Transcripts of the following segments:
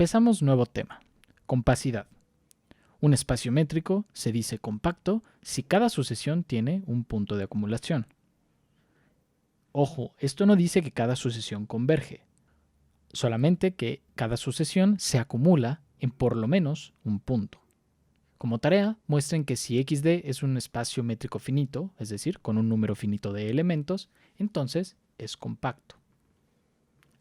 Empezamos nuevo tema. Compacidad. Un espacio métrico se dice compacto si cada sucesión tiene un punto de acumulación. Ojo, esto no dice que cada sucesión converge, solamente que cada sucesión se acumula en por lo menos un punto. Como tarea, muestren que si XD es un espacio métrico finito, es decir, con un número finito de elementos, entonces es compacto.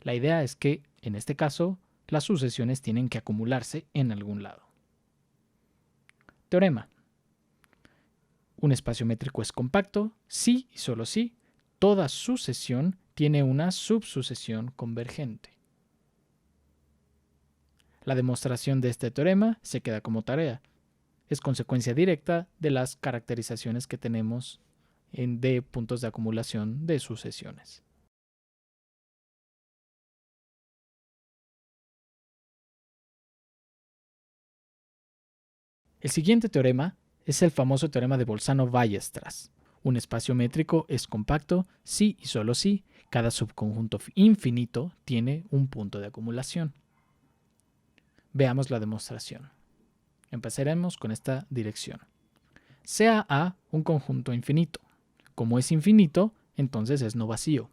La idea es que, en este caso, las sucesiones tienen que acumularse en algún lado. Teorema. Un espacio métrico es compacto si y solo si toda sucesión tiene una subsucesión convergente. La demostración de este teorema se queda como tarea. Es consecuencia directa de las caracterizaciones que tenemos de puntos de acumulación de sucesiones. El siguiente teorema es el famoso teorema de Bolzano-Weierstrass. Un espacio métrico es compacto si y solo si cada subconjunto infinito tiene un punto de acumulación. Veamos la demostración. Empezaremos con esta dirección. Sea A un conjunto infinito. Como es infinito, entonces es no vacío.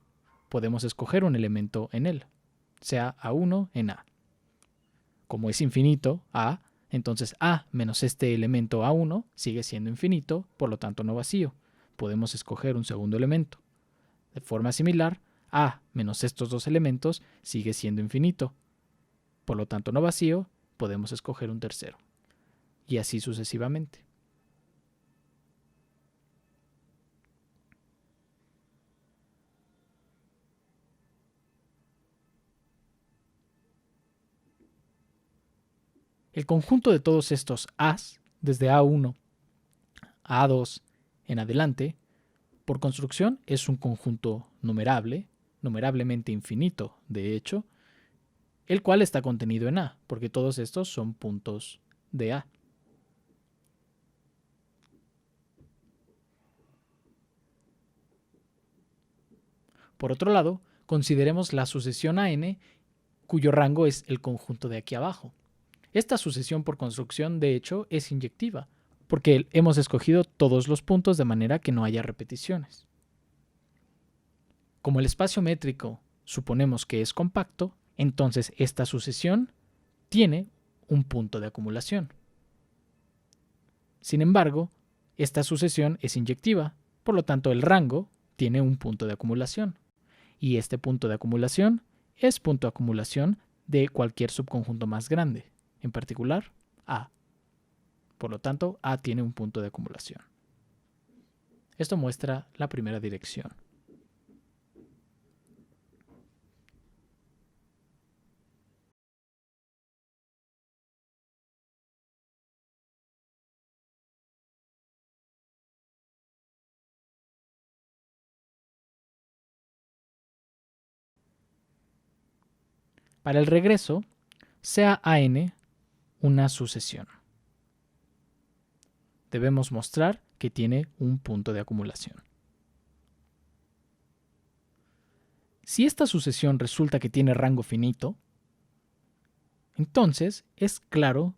Podemos escoger un elemento en él. Sea A1 en A. Como es infinito, A, entonces A menos este elemento A1 sigue siendo infinito, por lo tanto no vacío. Podemos escoger un segundo elemento. De forma similar, A menos estos dos elementos sigue siendo infinito, por lo tanto no vacío, podemos escoger un tercero. Y así sucesivamente. El conjunto de todos estos A's, desde A1 a A2 en adelante, por construcción es un conjunto numerable, numerablemente infinito, de hecho, el cual está contenido en A, porque todos estos son puntos de A. Por otro lado, consideremos la sucesión AN, cuyo rango es el conjunto de aquí abajo. Esta sucesión por construcción, de hecho, es inyectiva, porque hemos escogido todos los puntos de manera que no haya repeticiones. Como el espacio métrico suponemos que es compacto, entonces esta sucesión tiene un punto de acumulación. Sin embargo, esta sucesión es inyectiva, por lo tanto el rango tiene un punto de acumulación. Y este punto de acumulación es punto de acumulación de cualquier subconjunto más grande, en particular A. Por lo tanto, A tiene un punto de acumulación. Esto muestra la primera dirección. Para el regreso, sea AN una sucesión. Debemos mostrar que tiene un punto de acumulación. Si esta sucesión resulta que tiene rango finito, entonces es claro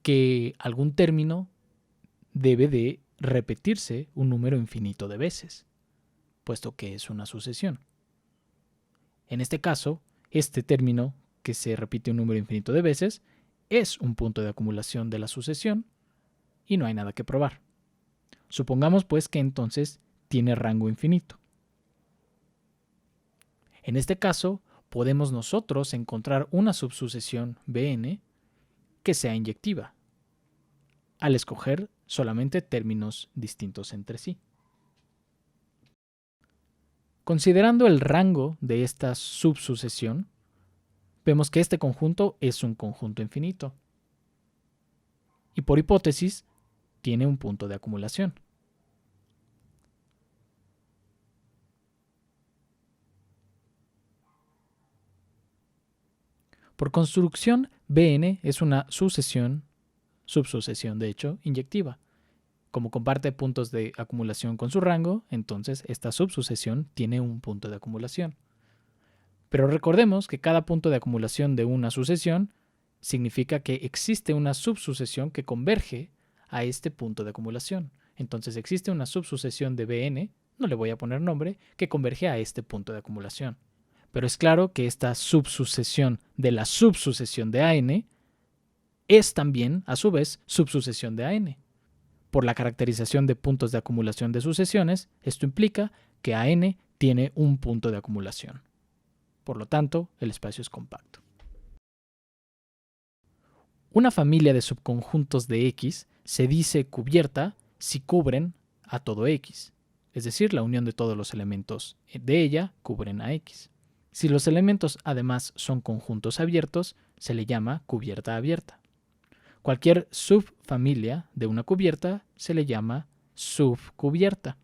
que algún término debe de repetirse un número infinito de veces, puesto que es una sucesión. En este caso, este término, que se repite un número infinito de veces, es un punto de acumulación de la sucesión y no hay nada que probar. Supongamos pues que entonces tiene rango infinito. En este caso, podemos nosotros encontrar una subsucesión Bn que sea inyectiva, al escoger solamente términos distintos entre sí. Considerando el rango de esta subsucesión, vemos que este conjunto es un conjunto infinito y por hipótesis tiene un punto de acumulación. Por construcción, Bn es una subsucesión de hecho, inyectiva. Como comparte puntos de acumulación con su rango, entonces esta subsucesión tiene un punto de acumulación. Pero recordemos que cada punto de acumulación de una sucesión significa que existe una subsucesión que converge a este punto de acumulación. Entonces existe una subsucesión de Bn, no le voy a poner nombre, que converge a este punto de acumulación. Pero es claro que esta subsucesión de la subsucesión de An es también, a su vez, subsucesión de An. Por la caracterización de puntos de acumulación de sucesiones, esto implica que An tiene un punto de acumulación. Por lo tanto, el espacio es compacto. Una familia de subconjuntos de X se dice cubierta si cubren a todo X, es decir, la unión de todos los elementos de ella cubren a X. Si los elementos además son conjuntos abiertos, se le llama cubierta abierta. Cualquier subfamilia de una cubierta se le llama subcubierta.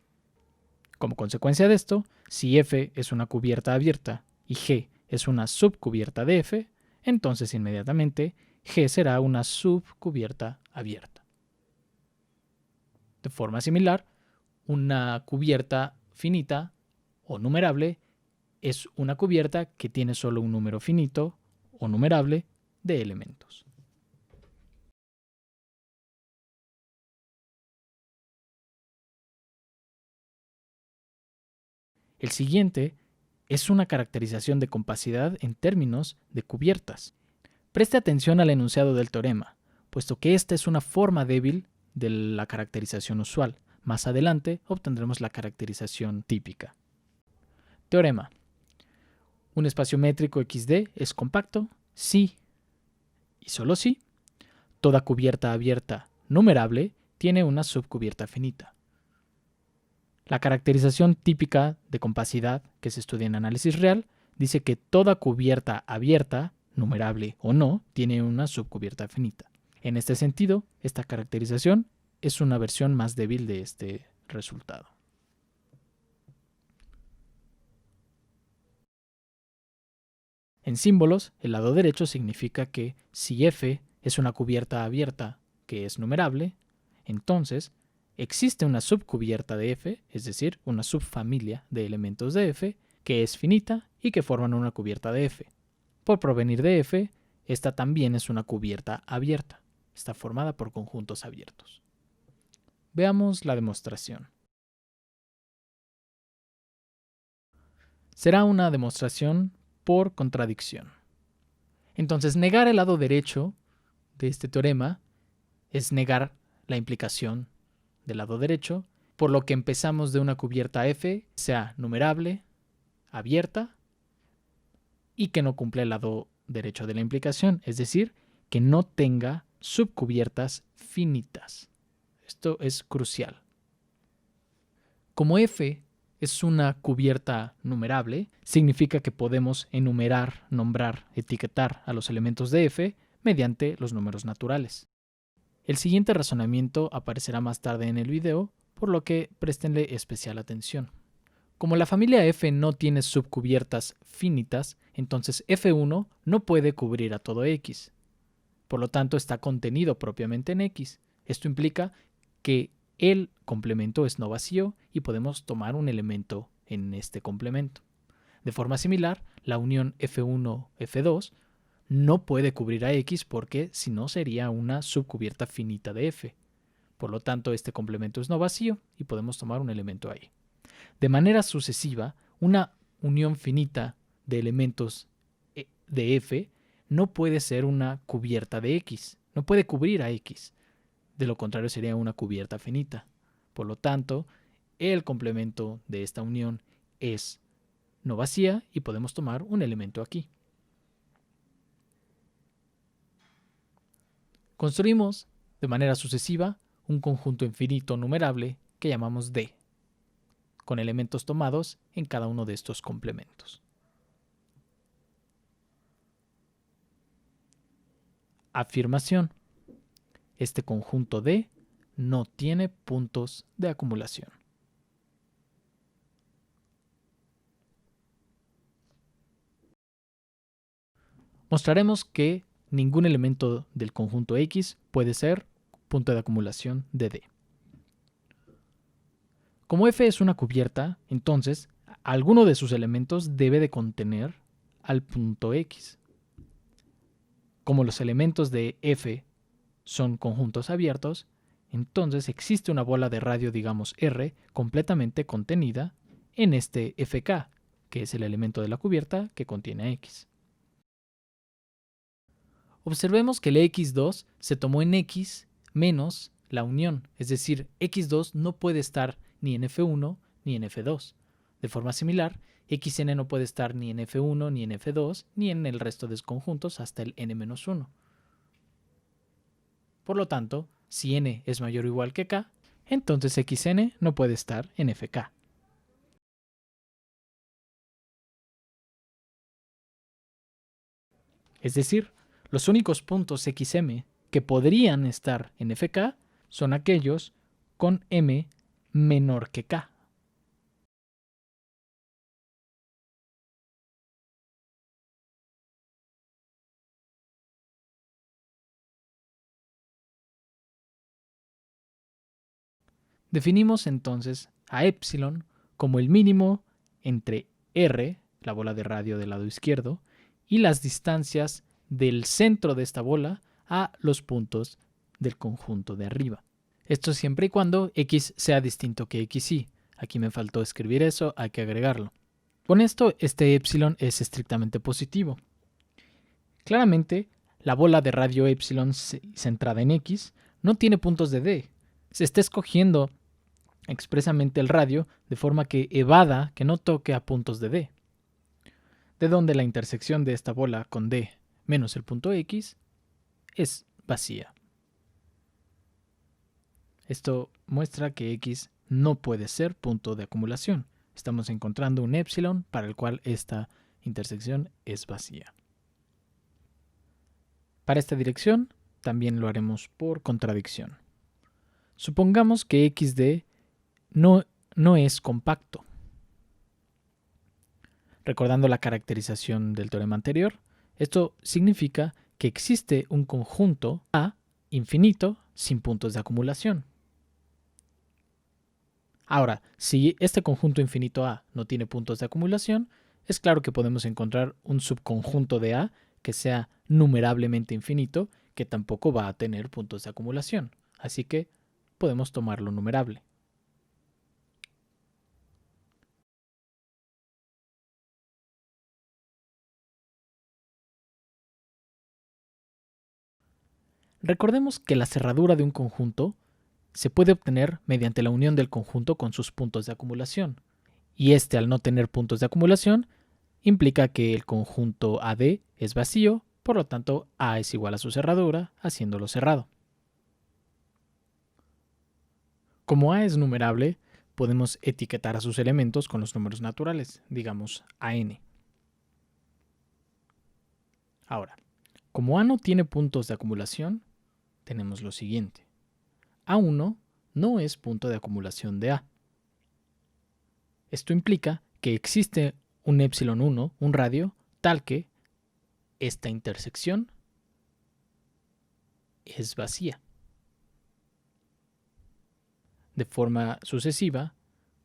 Como consecuencia de esto, si F es una cubierta abierta y G es una subcubierta de F, entonces inmediatamente G será una subcubierta abierta. De forma similar, una cubierta finita o numerable es una cubierta que tiene solo un número finito o numerable de elementos. El siguiente es una caracterización de compacidad en términos de cubiertas. Preste atención al enunciado del teorema, puesto que esta es una forma débil de la caracterización usual. Más adelante obtendremos la caracterización típica. Teorema. Un espacio métrico XD es compacto si, y solo si, toda cubierta abierta numerable tiene una subcubierta finita. La caracterización típica de compacidad que se estudia en análisis real dice que toda cubierta abierta, numerable o no, tiene una subcubierta finita. En este sentido, esta caracterización es una versión más débil de este resultado. En símbolos, el lado derecho significa que si F es una cubierta abierta que es numerable, entonces existe una subcubierta de F, es decir, una subfamilia de elementos de F, que es finita y que forman una cubierta de F. Por provenir de F, esta también es una cubierta abierta. Está formada por conjuntos abiertos. Veamos la demostración. Será una demostración por contradicción. Entonces, negar el lado derecho de este teorema es negar la implicación del lado derecho, por lo que empezamos de una cubierta F, sea numerable, abierta, y que no cumple el lado derecho de la implicación, es decir, que no tenga subcubiertas finitas. Esto es crucial. Como F es una cubierta numerable, significa que podemos enumerar, nombrar, etiquetar a los elementos de F mediante los números naturales. El siguiente razonamiento aparecerá más tarde en el video, por lo que préstenle especial atención. Como la familia F no tiene subcubiertas finitas, entonces F1 no puede cubrir a todo X. Por lo tanto, está contenido propiamente en X. Esto implica que el complemento es no vacío y podemos tomar un elemento en este complemento. De forma similar, la unión F1-F2 no puede cubrir a X porque si no sería una subcubierta finita de F. Por lo tanto, este complemento es no vacío y podemos tomar un elemento ahí. De manera sucesiva, una unión finita de elementos de F no puede ser una cubierta de X, no puede cubrir a X. De lo contrario sería una cubierta finita. Por lo tanto, el complemento de esta unión es no vacía y podemos tomar un elemento aquí. Construimos de manera sucesiva un conjunto infinito numerable que llamamos D, con elementos tomados en cada uno de estos complementos. Afirmación. Este conjunto D no tiene puntos de acumulación. Mostraremos que ningún elemento del conjunto X puede ser punto de acumulación de D. Como F es una cubierta, entonces alguno de sus elementos debe de contener al punto X. Como los elementos de F son conjuntos abiertos, entonces existe una bola de radio, digamos R, completamente contenida en este FK, que es el elemento de la cubierta que contiene a X. Observemos que el X2 se tomó en X menos la unión, es decir, X2 no puede estar ni en F1 ni en F2. De forma similar, Xn no puede estar ni en F1 ni en F2 ni en el resto de los conjuntos hasta el n-1. Por lo tanto, si n es mayor o igual que k, entonces Xn no puede estar en Fk. Es decir, los únicos puntos Xm que podrían estar en Fk son aquellos con m menor que k. Definimos entonces a epsilon como el mínimo entre r, la bola de radio del lado izquierdo, y las distancias del centro de esta bola a los puntos del conjunto de arriba. Esto siempre y cuando x sea distinto que xy. Aquí me faltó escribir eso, hay que agregarlo. Con esto, este epsilon es estrictamente positivo. Claramente, la bola de radio epsilon centrada en x no tiene puntos de d. Se está escogiendo expresamente el radio de forma que evada, que no toque a puntos de d. De donde la intersección de esta bola con d menos el punto x es vacía. Esto muestra que x no puede ser punto de acumulación. Estamos encontrando un epsilon para el cual esta intersección es vacía. Para esta dirección también lo haremos por contradicción. Supongamos que xd no es compacto. Recordando la caracterización del teorema anterior, esto significa que existe un conjunto A infinito sin puntos de acumulación. Ahora, si este conjunto infinito A no tiene puntos de acumulación, es claro que podemos encontrar un subconjunto de A que sea numerablemente infinito, que tampoco va a tener puntos de acumulación. Así que podemos tomarlo numerable. Recordemos que la cerradura de un conjunto se puede obtener mediante la unión del conjunto con sus puntos de acumulación. Y este, al no tener puntos de acumulación, implica que el conjunto AD es vacío, por lo tanto A es igual a su cerradura, haciéndolo cerrado. Como A es numerable, podemos etiquetar a sus elementos con los números naturales, digamos AN. Ahora, como A no tiene puntos de acumulación, tenemos lo siguiente. A1 no es punto de acumulación de A. Esto implica que existe un epsilon 1, un radio, tal que esta intersección es vacía. De forma sucesiva,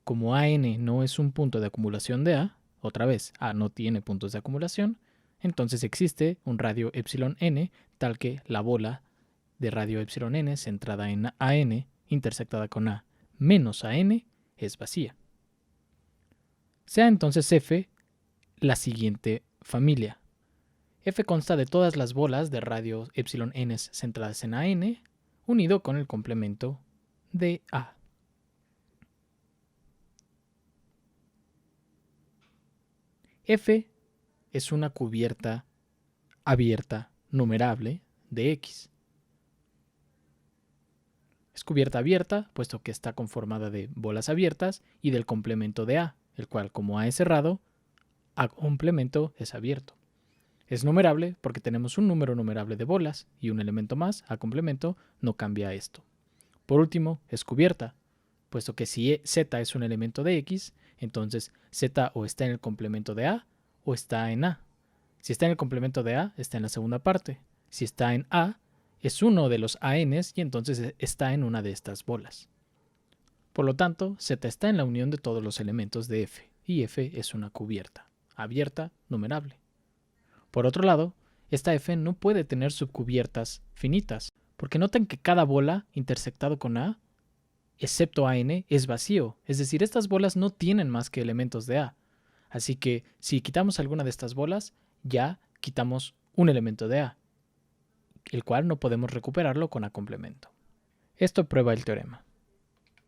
como AN no es un punto de acumulación de A, otra vez A no tiene puntos de acumulación, entonces existe un radio epsilon n tal que la bola de radio epsilon n centrada en AN intersectada con A menos AN es vacía. Sea entonces F la siguiente familia. F consta de todas las bolas de radio epsilon n centradas en AN unido con el complemento de A. F es una cubierta abierta numerable de X. Es cubierta abierta, puesto que está conformada de bolas abiertas y del complemento de A, el cual, como A es cerrado, A complemento es abierto. Es numerable porque tenemos un número numerable de bolas y un elemento más, A complemento, no cambia esto. Por último, es cubierta, puesto que si Z es un elemento de X, entonces Z o está en el complemento de A o está en A. Si está en el complemento de A, está en la segunda parte. Si está en A, es uno de los ANs y entonces está en una de estas bolas. Por lo tanto, Z está en la unión de todos los elementos de F, y F es una cubierta, abierta, numerable. Por otro lado, esta F no puede tener subcubiertas finitas, porque noten que cada bola intersectado con A, excepto AN, es vacío, es decir, estas bolas no tienen más que elementos de A. Así que si quitamos alguna de estas bolas, ya quitamos un elemento de A, el cual no podemos recuperarlo con A complemento. Esto prueba el teorema.